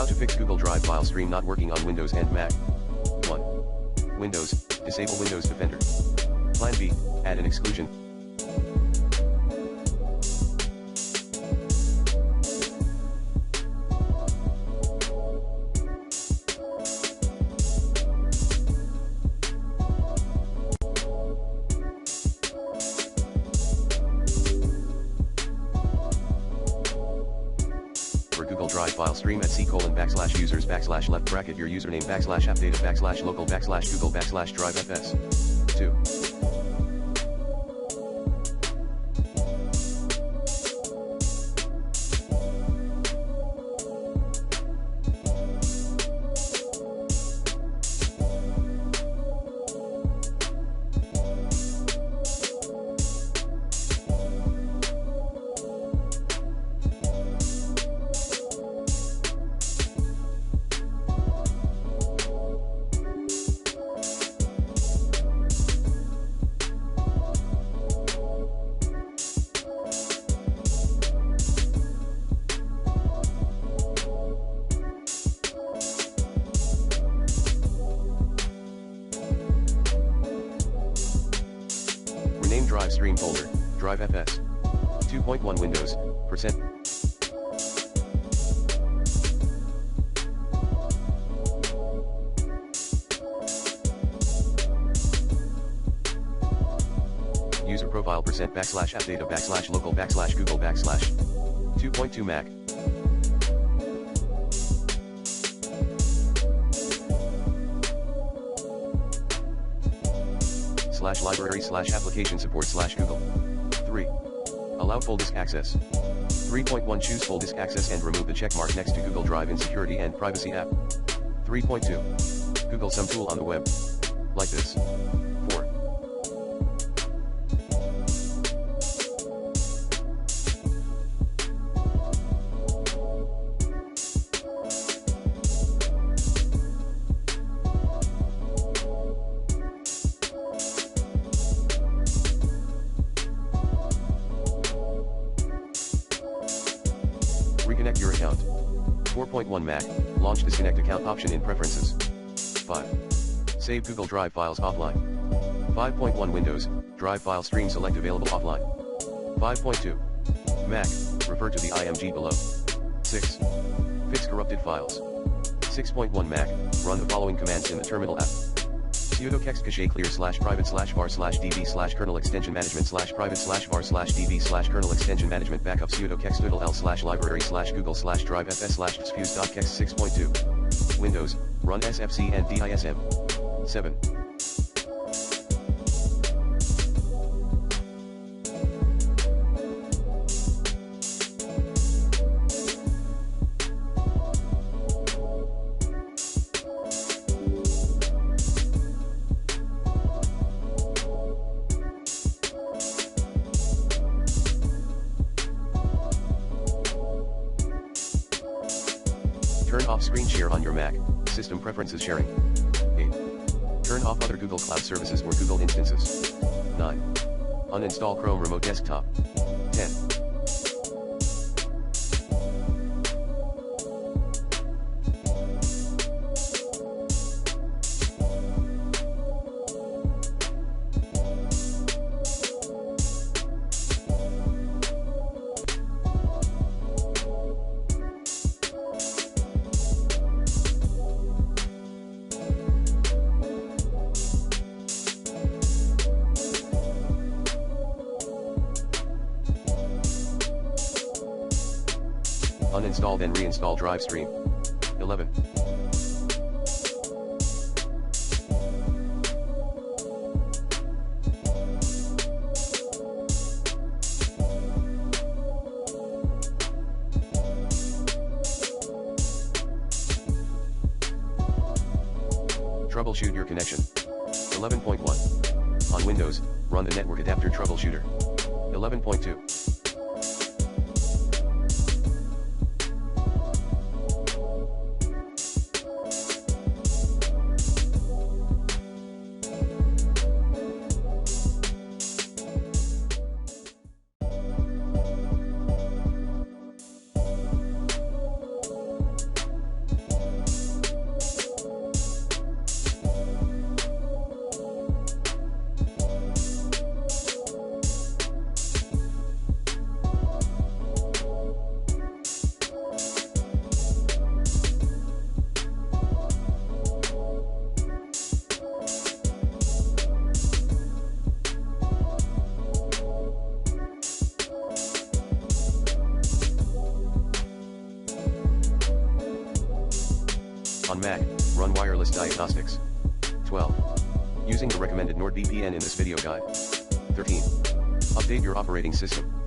How to fix Google Drive file stream not working on Windows and Mac. 1. Windows, disable Windows Defender. Plan B, add an exclusion. For Google Drive file stream at c:\users\left your username \appdata local \google \drive fs. 2. Rename Drive Stream folder, Drive FS. 2.1 Windows, %. User profile %\appdata local \google \. 2.2 Mac. /library /application support /Google. 3. Allow full disk access. 3.1 Choose full disk access and remove the checkmark next to Google Drive in Security and Privacy app. 3.2. Google some tool on the web. Like this. 4. Reconnect your account. 4.1 Mac, launch disconnect account option in preferences. 5. Save Google Drive files offline. 5.1 Windows, Drive file stream select available offline. 5.2. Mac, refer to the IMG below. 6. Fix corrupted files. 6.1 Mac, run the following commands in the terminal app. sudo kext cache clear /private /var /db /kernel extension management /private /var /db /kernel extension management backup sudo kext l /library /google /drive fs /diffuse.kext 6.2. Windows, run sfc and dism. 7. Turn off screen share on your Mac, system preferences sharing. 8. Turn off other Google Cloud services or Google instances. 9. Uninstall Chrome Remote Desktop. 10. Uninstall then reinstall Drive Stream. 11. Troubleshoot your connection. 11.1. On Windows, run the Network Adapter Troubleshooter. 11.2. On Mac, run wireless diagnostics. 12. Using the recommended NordVPN in this video guide. 13. Update your operating system.